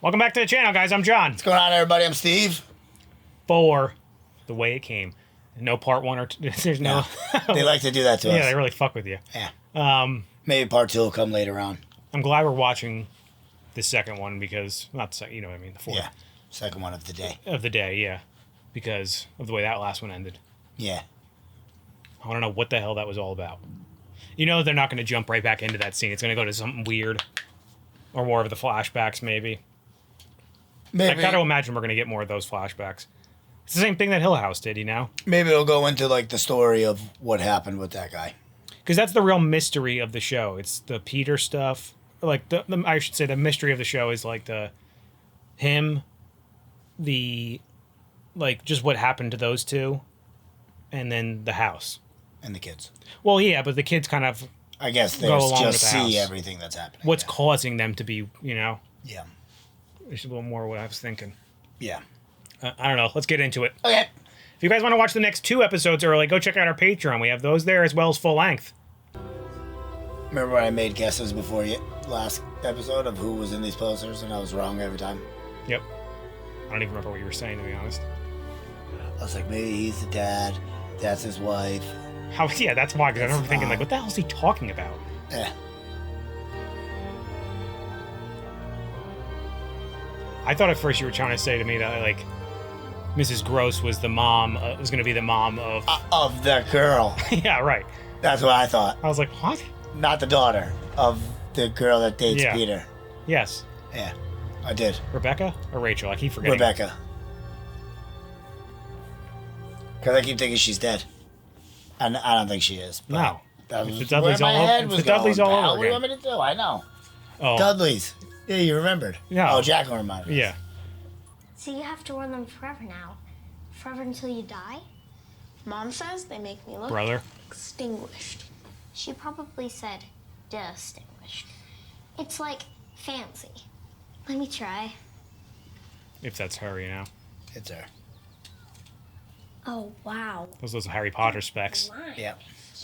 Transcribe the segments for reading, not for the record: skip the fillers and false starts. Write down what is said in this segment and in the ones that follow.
Welcome back to the channel, guys. I'm John. What's going on, everybody? I'm Steve. 4, The Way It Came. No part 1 or 2. There's no... They like to do that to us. Yeah, they really fuck with you. Yeah. Maybe part 2 will come later on. I'm glad we're watching the second one because... Not the second, you know what I mean, the 4th. Yeah. Second one of the day. Of the day, yeah. Because of the way that last one ended. Yeah. I want to know what the hell that was all about. You know they're not going to jump right back into that scene. It's going to go to something weird. Or more of the flashbacks, maybe. I got to imagine we're going to get more of those flashbacks. It's the same thing that Hill House did, you know? Maybe it'll go into, like, the story of what happened with that guy. Because that's the real mystery of the show. It's the Peter stuff. Like, I should say the mystery of the show is, like, like, just what happened to those two. And then the house. And the kids. Well, yeah, but the kids kind of... I guess they just see everything that's happening. What's causing them to be, you know? Yeah. It's a little more what I was thinking. Yeah. I don't know. Let's get into it. Okay. If you guys want to watch the next 2 episodes early, go check out our Patreon. We have those there as well as full length. Remember when I made guesses before last episode of who was in these posters and I was wrong every time? Yep. I don't even remember what you were saying, to be honest. I was like, maybe he's the dad. That's his wife. Yeah, that's why. Because I remember thinking, like, what the hell is he talking about? Yeah. I thought at first you were trying to say to me that, like, Mrs. Gross was the mom, was going to be the mom of... Of the girl. Yeah, right. That's what I thought. I was like, what? Not the daughter of the girl that dates Peter. Yes. Yeah, I did. Rebecca or Rachel? I keep forgetting. Rebecca. Because I keep thinking she's dead. And I don't think she is. No. That was the Dudleys where my head over, was the Dudleys going, all pal. over What do you again. want me to do? I know. Oh. Dudleys. Yeah, you remembered. Yeah. Oh, Jack will remind me. Yeah. So you have to wear them forever now? Forever until you die? Mom says they make me look Brother. extinguished. She probably said distinguished. It's like fancy. Let me try. If that's her, you know. It's her. Oh, wow. Those Harry Potter specs. Why? Yeah.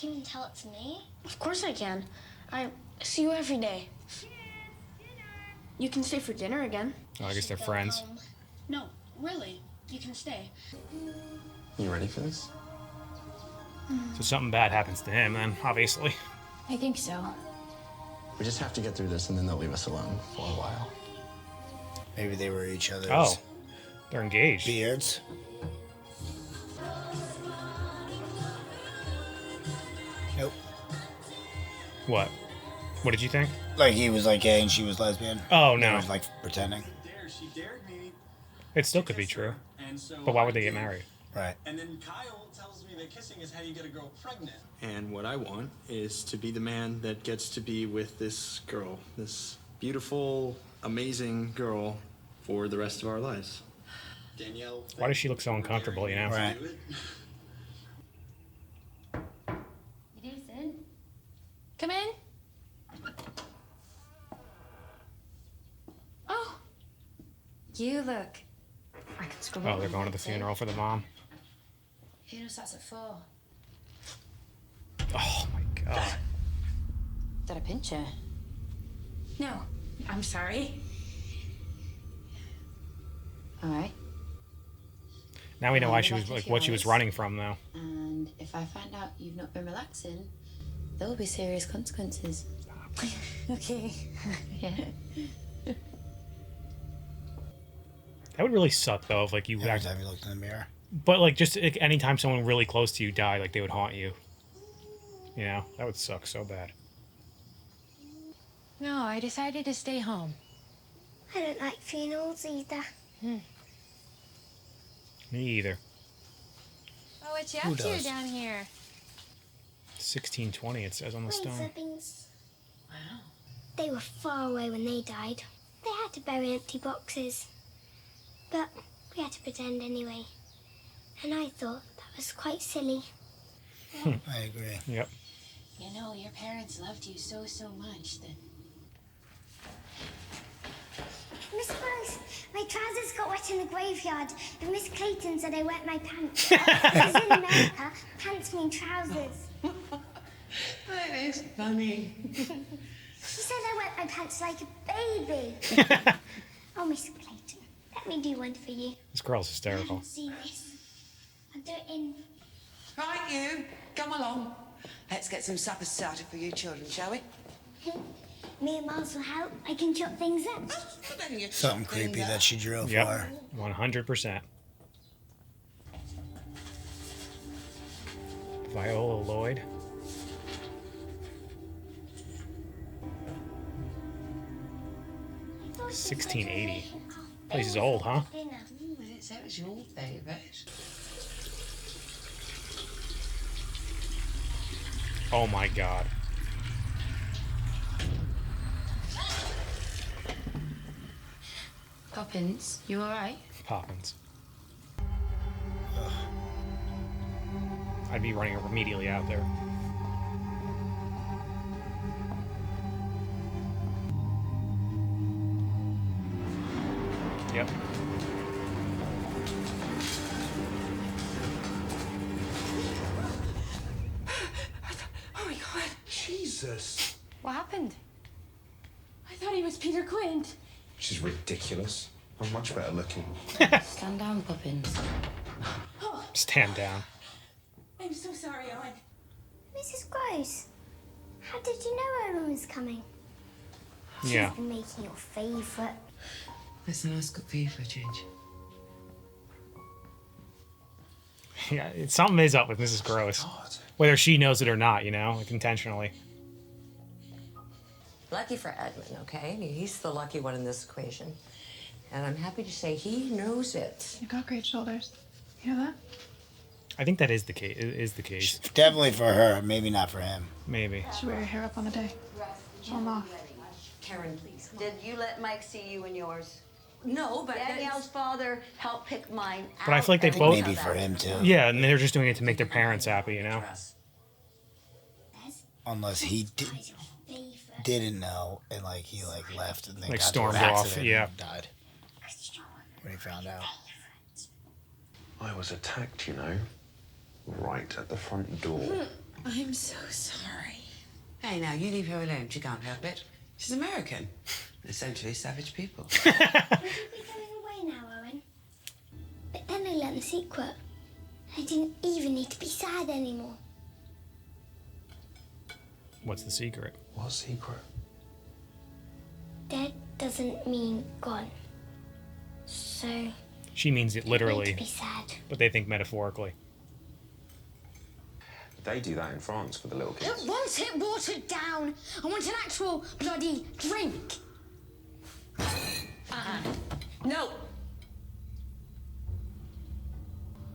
You can tell it's me? Of course I can. I see you every day. You can stay for dinner again. Oh, I guess they're friends. No, really. You can stay. You ready for this? So something bad happens to him, then, obviously. I think so. We just have to get through this and then they'll leave us alone for a while. Maybe they were each other's Oh. They're engaged. beards. Nope. What? What did you think? Like he was like gay and she was lesbian. Oh, He no. was like pretending. She dared me. It still could be true. And so But why would I they get did. married? Right. And then Kyle tells me that kissing is how you get a girl pregnant. And what I want is to be the man that gets to be with this girl, this beautiful, amazing girl for the rest of our lives. Danielle. Why does she look so uncomfortable, you know? Right. Ethan? Come in. Oh. You look. I can scribble. Oh, they're going to the funeral for the mom. Who knows that's at 4? Oh, my God. Did I pinch her? No. I'm sorry. All right. Now we know why she was, like, what she was running from, though. And if I find out you've not been relaxing, there will be serious consequences. Okay. Yeah. That would really suck, though, if, like, you... Every time you looked in the mirror. But, like, just like, anytime someone really close to you died, like, they would haunt you. You know? That would suck so bad. No, I decided to stay home. I don't like funerals either. Me either. Oh, what you Who up to does? down here? 1620, it says on the stone. Siblings. Wow. They were far away when they died. They had to bury empty boxes. But we had to pretend anyway. And I thought that was quite silly. I agree. Yep. You know, your parents loved you so much that... Miss Rose, my trousers got wet in the graveyard, and Miss Clayton said I wet my pants. Because in America, pants mean trousers. That is funny. She said I wet my pants like a baby. Oh, Mr. Clayton, let me do one for you. This girl's I hysterical. haven't seen this. I'll do it in... Right, you, come along. Let's get some supper started for you children, shall we? Me and Miles will help. I can chop things up. Something creepy that she drew for Yep, her. 100%. Viola Lloyd. I thought 1680. Oh, Place is old, huh? dinner. That was your favourite. Oh my god. Poppins, you alright? Poppins. I'd be running immediately out there. Yep. Oh my god. Jesus. What happened? I thought he was Peter Quint. She's ridiculous. I'm much better looking. Stand down, Poppins. Stand down. I'm so sorry, Owen. Mrs. Gross, how did you know Owen was coming? Yeah. She's been making your favourite. Listen, I've got fever, Ginge. Yeah, something is up with Mrs. Gross. Whether she knows it or not, you know, like intentionally. Lucky for Edmund, okay? He's the lucky one in this equation. And I'm happy to say he knows it. You've got great shoulders. You know that? I think that is the case. Is the case. Definitely for her, maybe not for him. Maybe. Should wear your hair up on the day. Show them off. Karen, please. Did you let Mike see you and yours? No, but Danielle's father helped pick mine But I feel like they both. Maybe for him too. Yeah, and they're just doing it to make their parents happy, you know. Unless he didn't know and like he left and then Like got stormed into an off, accident yeah. and died when he found out. I was attacked, you know, right at the front door. I'm so sorry. Hey, now, you leave her alone. She can't help it. She's American. Essentially savage people. Would you be going away now, Owen? But then I learned the secret. I didn't even need to be sad anymore. What's the secret? What secret? Dead doesn't mean gone. So, She means it need to literally, be sad. but they think metaphorically. They do that in France for the little I kids. don't want it watered down. I want an actual bloody drink. No.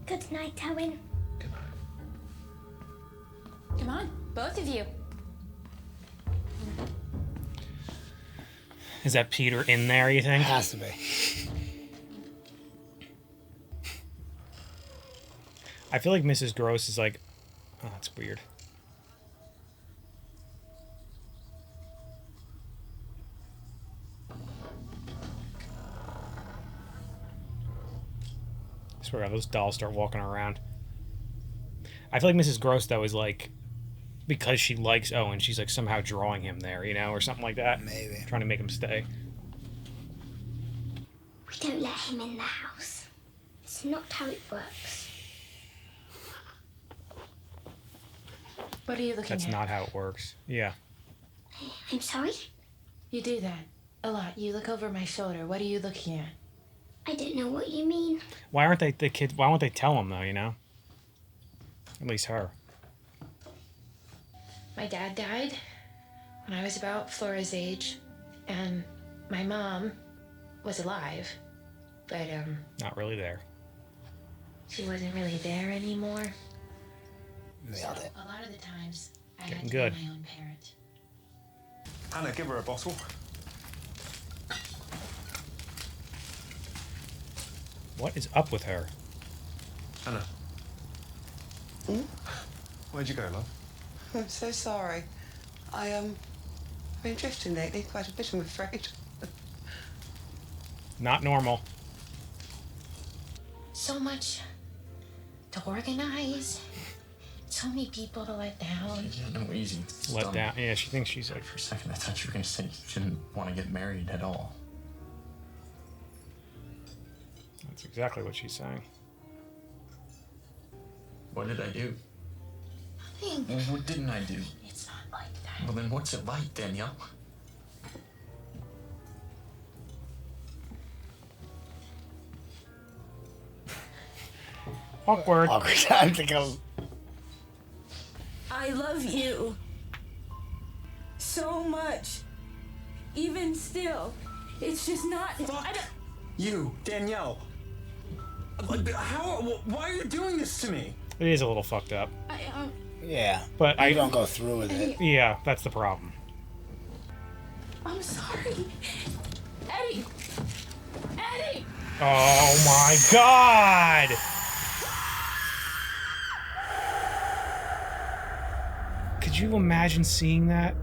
Good night, Owen. Good night. Come on, both of you. Is that Peter in there, you think? Has to be. I feel like Mrs. Gross is like, oh, that's weird. I swear, those dolls start walking around. I feel like Mrs. Gross, though, is like, because she likes Owen, she's like somehow drawing him there, you know, or something like that. Maybe. Trying to make him stay. We don't let him in the house. It's not how it works. What are you looking That's at? not how it works. Yeah. I'm sorry? You do that a lot. You look over my shoulder. What are you looking at? I don't know what you mean. Why aren't they the kids? Why won't they tell him though? You know. At least her. My dad died when I was about Flora's age, and my mom was alive, but Not really there. she wasn't really there anymore. Nailed it. A lot of the times, I Getting had to good. be my own parent. Anna, give her a bottle. What is up with her? Anna. Where'd you go, love? I'm so sorry. I've been drifting lately quite a bit, I'm afraid. Not normal. So much to organize. So many people to let down. Yeah, no, easy. Let down. Yeah, she thinks she's like. For a second, I thought you were going to say you didn't want to get married at all. That's exactly what she's saying. What did I do? Nothing. Well, what didn't I do? It's not like that. Well, then what's it like, Danielle? Awkward. Awkward time to go. I love you so much. Even still, it's just not. Fuck you, Danielle. Why are you doing this to me? It is a little fucked up. Yeah, but I don't go through with it. Yeah, that's the problem. I'm sorry. Eddie! Eddie! Oh my god! Could you imagine seeing that?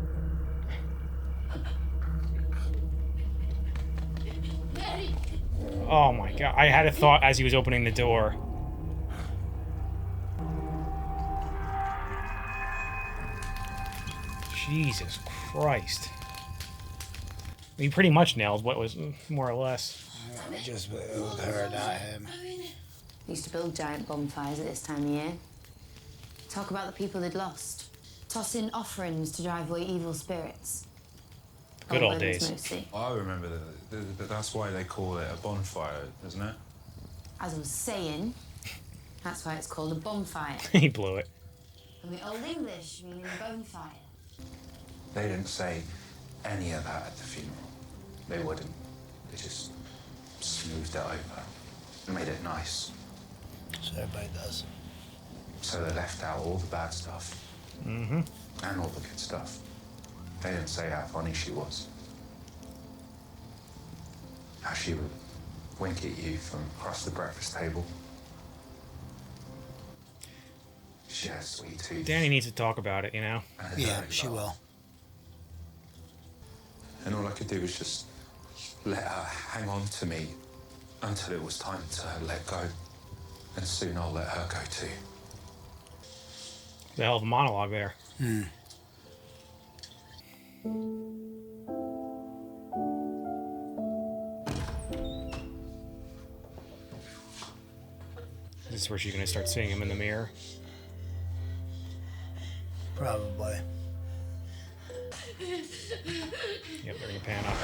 Eddie! Oh my god. I had a thought as he was opening the door. Jesus Christ. He pretty much nailed what was more or less. Just with her, not him. They used to build giant bonfires at this time of year. Talk about the people they'd lost. Toss in offerings to drive away evil spirits. Good old Omens days. mostly. I remember that. That's why they call it a bonfire, isn't it? As I was saying, that's why it's called a bonfire. He blew it. From the Old English, meaning bonfire. They didn't say any of that at the funeral. They wouldn't. They just smoothed it over and made it nice. So everybody does. So they left out all the bad stuff. Mm-hmm. And all the good stuff. They didn't say how funny she was. How she would wink at you from across the breakfast table. She has sweet teeth. Danny needs to talk about it, you know? Yeah, she will. And all I could do was just let her hang on to me until it was time to let go. And soon I'll let her go too. The hell of a monologue there. This is where she's gonna start seeing him in the mirror. Probably. Yep, they're gonna pan up.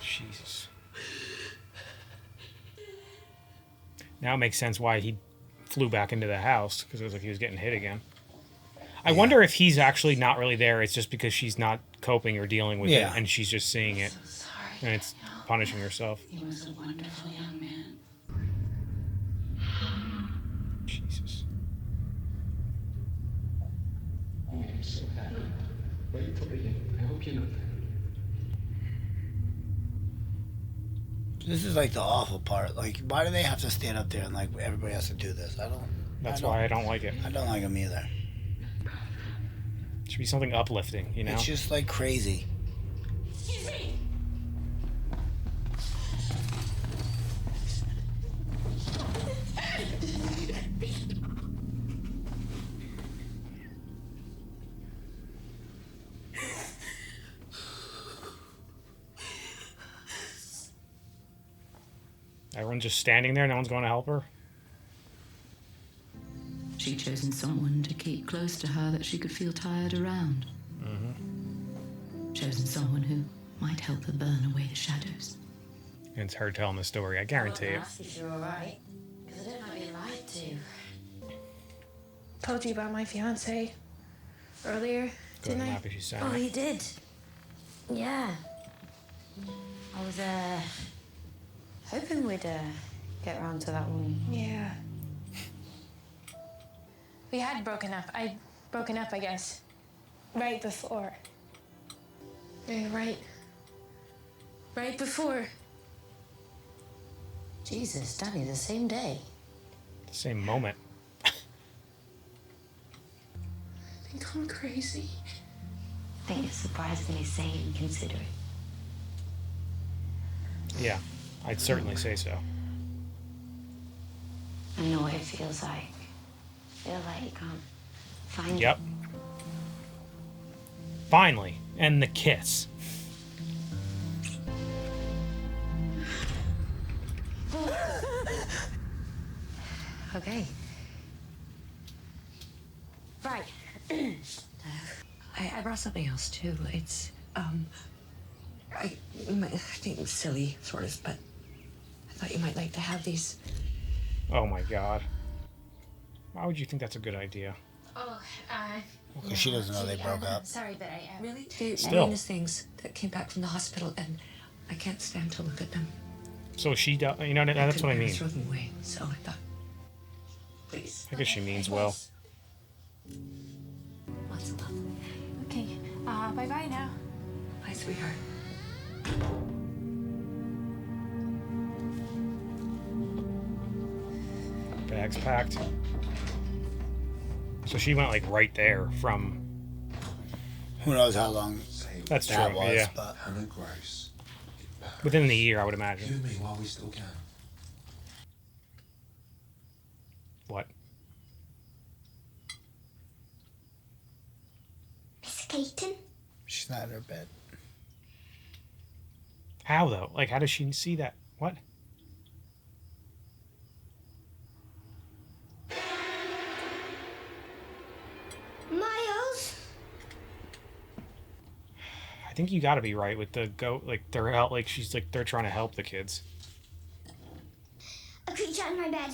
Jesus. Now it makes sense why he flew back into the house, because it was like he was getting hit again. I wonder if he's actually not really there. It's just because she's not coping or dealing with it, and she's just seeing it, and it's punishing herself. He was a wonderful young man. Jesus. I'm so happy. Wait till the end. I hope you know that. This is like the awful part. Like, why do they have to stand up there and like everybody has to do this? That's why I don't like it. I don't like them either. It should be something uplifting, you know? It's just like crazy. Excuse me! Everyone's just standing there, no one's going to help her? She'd chosen someone to keep close to her that she could feel tired around. Chosen someone who might help her burn away the shadows. And it's her telling the story, I guarantee it. Ask if you're alright, because I don't want to be lied to. Told you about my fiance earlier, Good, didn't I'm I? happy she's saying Oh, it. you did? Yeah. I was, hoping we'd, get around to that one. Yeah. We had broken up. I'd broken up, I guess, right before. Yeah, right before. Jesus, Danny, the same day. Same moment. I think I'm crazy. I think you're surprisingly sane and considerate. Yeah, I'd certainly say so. I know what it feels like. Feel like you can't find Yep. Finally. And the kiss. Okay. Right. I brought something else too. It's I think it's silly, sort of, but I thought you might like to have these. Oh my God. Why would you think that's a good idea? Oh, Because she doesn't know they broke up. Sorry, but I Really? They're Still. Nina's things that came back from the hospital, and I can't stand to look at them. So she, you know, that's what I mean. Throw them away, so I thought, please. I guess she means well. Lots of love. Okay, bye-bye now. Bye, sweetheart. Bags packed. So she went like right there from. Who knows how long That's that true. was, Yeah. but Hannah Gross. Within the year, I would You imagine. and me while we still can. What? Miss Clayton? she's not in her bed. How though? Like, how does she see that? What? Miles? I think you got to be right with the goat. Like they're out. Like she's like they're trying to help the kids. A creature in my bed.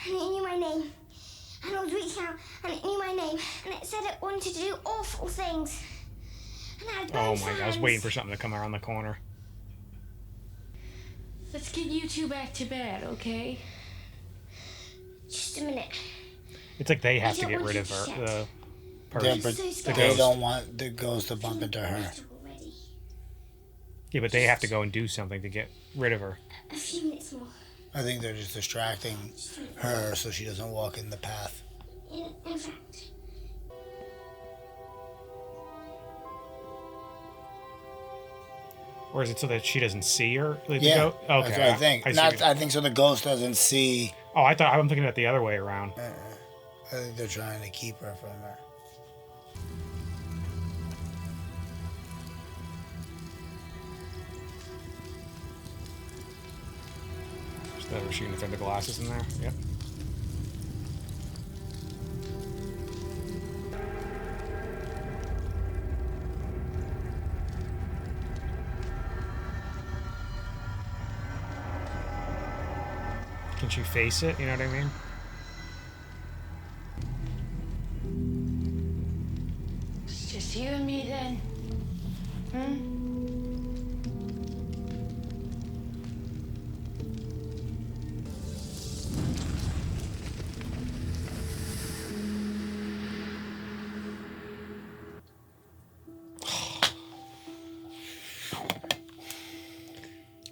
And it knew my name. And I was reaching out and it knew my name. And it said it wanted to do awful things. And I had Oh both my God! I was hands. waiting for something to come around the corner. Let's get you two back to bed, okay? Just a minute. It's like they have I to don't get want rid you of to her. shut. The They're, person. but so the scared. they ghost. don't want the ghost to bump into her. Already. Yeah, but they have to go and do something to get rid of her. A few minutes more. I think they're just distracting her so she doesn't walk in the path. In fact, Or is it so that she doesn't see her? Like, the Yeah, goat? Okay. that's what I think. see Not, what- I think so the ghost doesn't see. Oh, I thought I'm thinking about the other way around. I think they're trying to keep her from her. Is that her shooting through the glasses in there? Yep. Can she face it? You know what I mean? It's just you and me then. Hmm?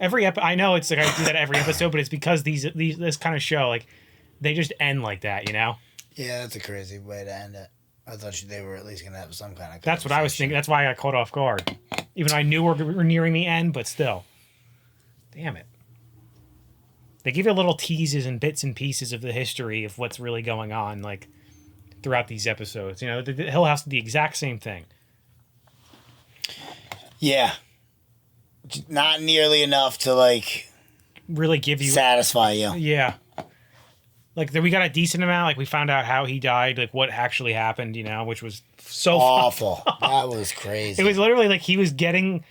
I know it's like I do that every episode, but it's because this kind of show, like, they just end like that, you know? Yeah, that's a crazy way to end it. I thought they were at least going to have some kind of. That's what I was thinking. That's why I got caught off guard. Even though I knew we're nearing the end, but still. Damn it. They give you little teases and bits and pieces of the history of what's really going on, like, throughout these episodes. You know, the Hill House did the exact same thing. Yeah. Not nearly enough to, like, really give you satisfy you. Yeah. Like, we got a decent amount. Like, we found out how he died, like, what actually happened, you know, which was so awful. That was crazy. It was literally like he was getting,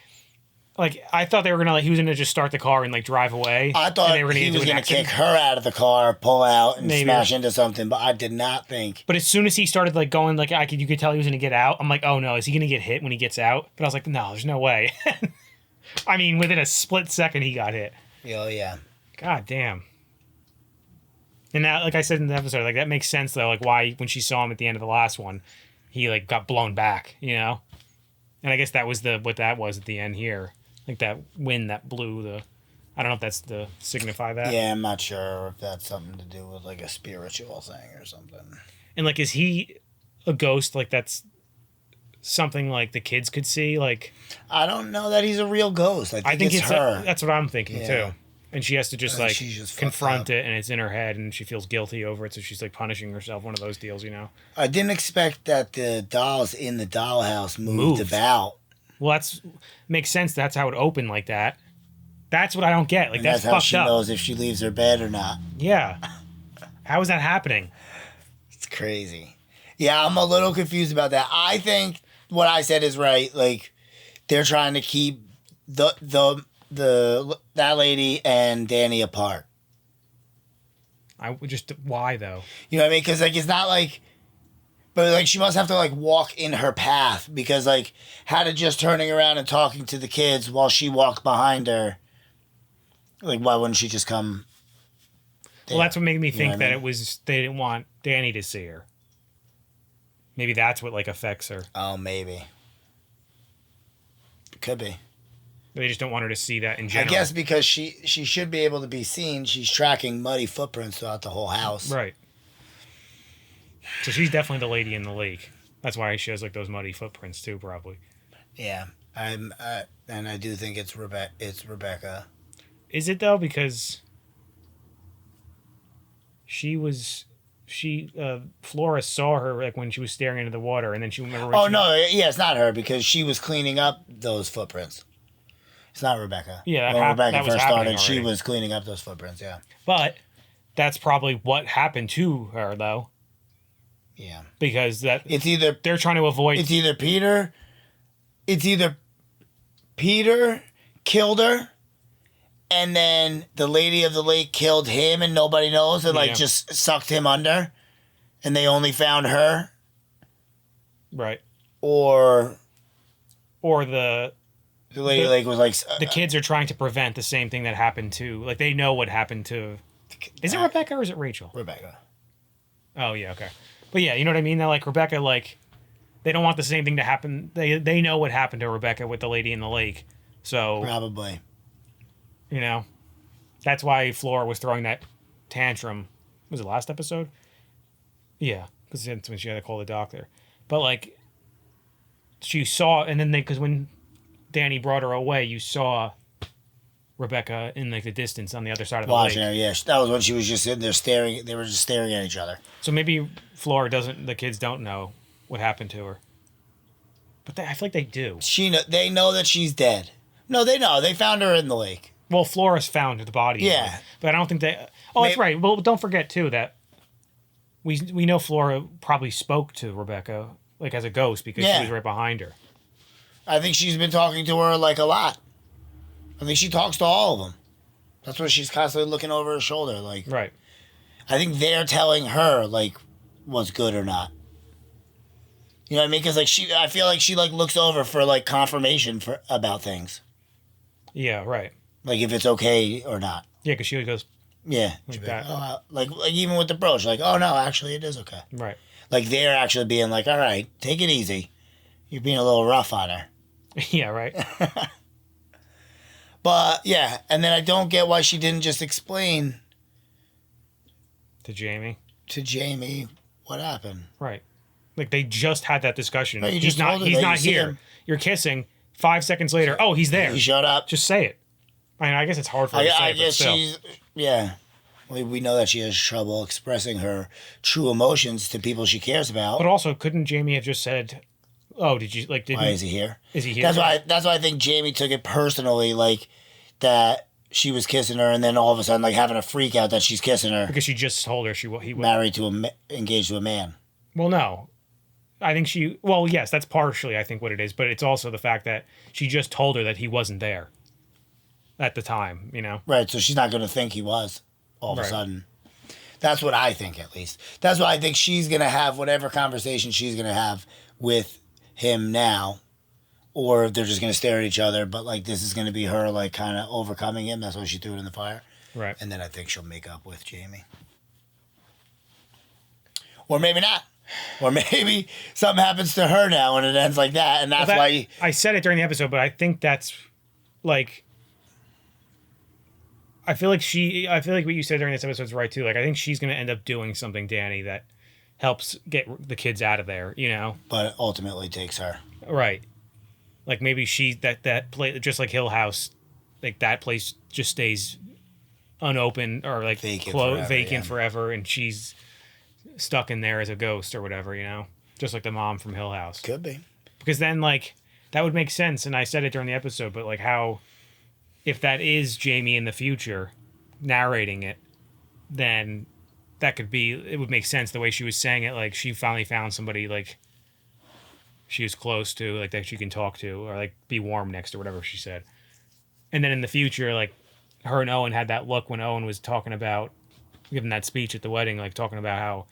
like, I thought they were gonna, like, he was gonna just start the car and, like, drive away. I thought and they were he was do an going to accident. kick her out of the car, pull out, and Maybe. smash into something, but I did not think. But as soon as he started, like, going, like, you could tell he was gonna get out. I'm like, oh no, is he gonna get hit when he gets out? But I was like, no, there's no way. I mean, within a split second, he got hit. Oh yeah. God damn. And now, like I said in the episode, like, that makes sense though, like, why when she saw him at the end of the last one, he, like, got blown back, you know? And I guess that was what that was at the end here. Like, that wind that blew the, I don't know if that's to signify that. Yeah, I'm not sure if that's something to do with, like, a spiritual thing or something. And, like, is he a ghost? Like, that's something, like, the kids could see? Like, I don't know that he's a real ghost. I think it's her. That's what I'm thinking, Yeah. too. And she has to just, I think like, she's just confront it, and it's in her head, and she feels guilty over it, so she's, like, punishing herself. One of those deals, you know? I didn't expect that the dolls in the dollhouse moved about. Well, makes sense. That's how it opened like that. That's what I don't get. Like, And that's how fucked she up. knows if she leaves her bed or not. Yeah. How is that happening? It's crazy. Yeah, I'm a little confused about that. I think what I said is right. Like, they're trying to keep that lady and Danny apart. Why though? You know what I mean? Because like it's not like, but like she must have to like walk in her path because like had it just turning around and talking to the kids while she walked behind her. Like, why wouldn't she just come? Well, that's what made me think that I mean? it was they didn't want Danny to see her. Maybe that's what like affects her. Oh, maybe. Could be. They just don't want her to see that in general. I guess because she should be able to be seen. She's tracking muddy footprints throughout the whole house. Right. So she's definitely the lady in the lake. That's why she has like those muddy footprints too, probably. Yeah, and I do think it's Rebecca. Is it though? Because Flora saw her like when she was staring into the water, and then she remember. It's not her because she was cleaning up those footprints. It's not Rebecca. Yeah, when Rebecca that was first happening started, she already. was cleaning up those footprints. Yeah, But that's probably what happened to her, though. Yeah, because it's either they're trying to avoid. It's either Peter killed her, and then the lady of the lake killed him, and nobody knows, and like just sucked him under, and they only found her. Right. Or the lady like was like the kids are trying to prevent the same thing that happened to, like, they know what happened to. Is it Rebecca or is it Rachel? Rebecca. Oh yeah, okay. But yeah, you know what I mean. They're like Rebecca, like they don't want the same thing to happen. They know what happened to Rebecca with the lady in the lake, so probably. You know, that's why Flora was throwing that tantrum. Was it last episode? Yeah, because that's when she had to call the doctor. But like, she saw, and then because when Danny brought her away, you saw Rebecca in like the distance on the other side of the watching lake. her. Yeah, that was when she was just sitting there staring. They were just staring at each other. So maybe Flora doesn't. The kids don't know what happened to her, but I feel like they do. They know that she's dead. No, they know. They found her in the lake. Well, Flora's found the body. Yeah, but I don't think they. Oh, that's right. Well, don't forget too that we know Flora probably spoke to Rebecca like as a ghost because she was right behind her. I think she's been talking to her like a lot. I think she talks to all of them. That's why she's constantly looking over her shoulder. Like, right. I think they're telling her like what's good or not. You know what I mean? Because like I feel like she like looks over for like confirmation about things. Yeah, right. Like if it's okay or not. Yeah, because she goes. Yeah, like that. Like even with the brooch, like, oh no, actually it is okay. Right. Like they're actually being like, all right, take it easy. You're being a little rough on her. Yeah, right. But yeah, and then I don't get why she didn't just explain to Jamie what happened. Right. Like they just had that discussion. Right, He's not here. You're kissing. 5 seconds later, oh, he's there. He showed up. Just say it. I mean, I guess it's hard for her to say I guess she's we know that she has trouble expressing her true emotions to people she cares about. But also, couldn't Jamie have just said, "Oh, did you like? Why is he here? Is he here?" That's why I think Jamie took it personally, like that she was kissing her, and then all of a sudden, like having a freak out that she's kissing her because she just told her he was married to engaged to a man. Well, no, I think she. Well, yes, that's partially I think what it is, but it's also the fact that she just told her that he wasn't there at the time. You know, right? So she's not going to think he was all of a sudden. That's what I think, at least. That's why I think she's going to have whatever conversation she's going to have with him now. Or they're just going to stare at each other. But, like, this is going to be her, like, kind of overcoming him. That's why she threw it in the fire. Right. And then I think she'll make up with Jamie. Or maybe not. Or maybe something happens to her now and it ends like that. And that's why... I said it during the episode, but I think that's, like... I feel like what you said during this episode is right too. Like, I think she's going to end up doing something, Danny, that helps get the kids out of there, you know? But ultimately takes her. Right. Like, maybe that place, just like Hill House, like, that place just stays unopened or, like, vacant forever, and she's stuck in there as a ghost or whatever, you know? Just like the mom from Hill House. Could be. Because then, like, that would make sense, and I said it during the episode, but, like, how... If that is Jamie in the future narrating it, then that could be, it would make sense the way she was saying it. Like, she finally found somebody, like, she was close to, like, that she can talk to, or, like, be warm next to, whatever she said. And then in the future, like, her and Owen had that look when Owen was talking about, giving that speech at the wedding, like, talking about how,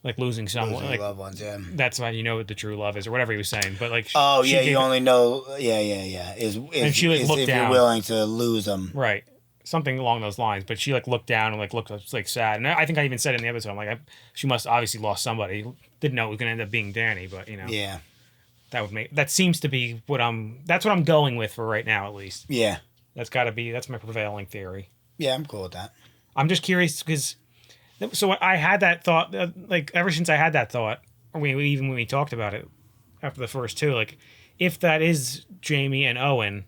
like, losing someone, like, loved ones, yeah. That's why you know what the true love is, or whatever he was saying. But, like, you only know, and she, like, looked if down. you're willing to lose them. Right. Something along those lines. But she, like, looked down and, like, looked, like, sad. And I think I even said in the episode, I'm like, she must obviously lost somebody. Didn't know it was going to end up being Danny, but, you know. Yeah. That seems to be that's what I'm going with for right now, at least. Yeah. That's my prevailing theory. Yeah, I'm cool with that. I'm just curious because, so I had that thought, like, ever since I had that thought, or even when we talked about it after the first two, like, if that is Jamie and Owen,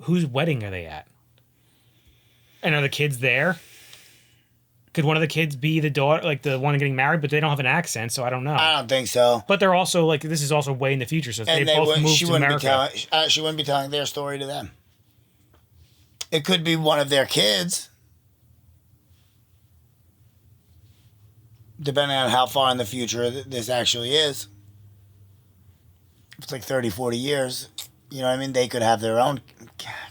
whose wedding are they at? And are the kids there? Could one of the kids be the daughter, like the one getting married, but they don't have an accent, so I don't know. I don't think so. But they're also, like, this is also way in the future, so if they both moved to America. She wouldn't be telling their story to them. It could be one of their kids. Depending on how far in the future this actually is. If it's like 30, 40 years, you know what I mean? They could have their own...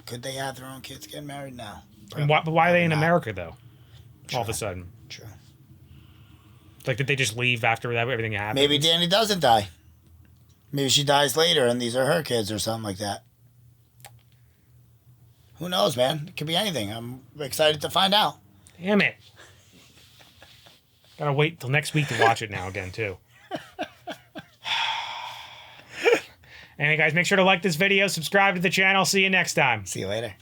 Could they have their own kids getting married now? And why are they in America, though? True. All of a sudden. True. Like, did they just leave after that everything happened? Maybe Danny doesn't die. Maybe she dies later and these are her kids or something like that. Who knows, man? It could be anything. I'm excited to find out. Damn it. Gotta wait till next week to watch it now again, too. Anyway, guys, make sure to like this video, subscribe to the channel. See you next time. See you later.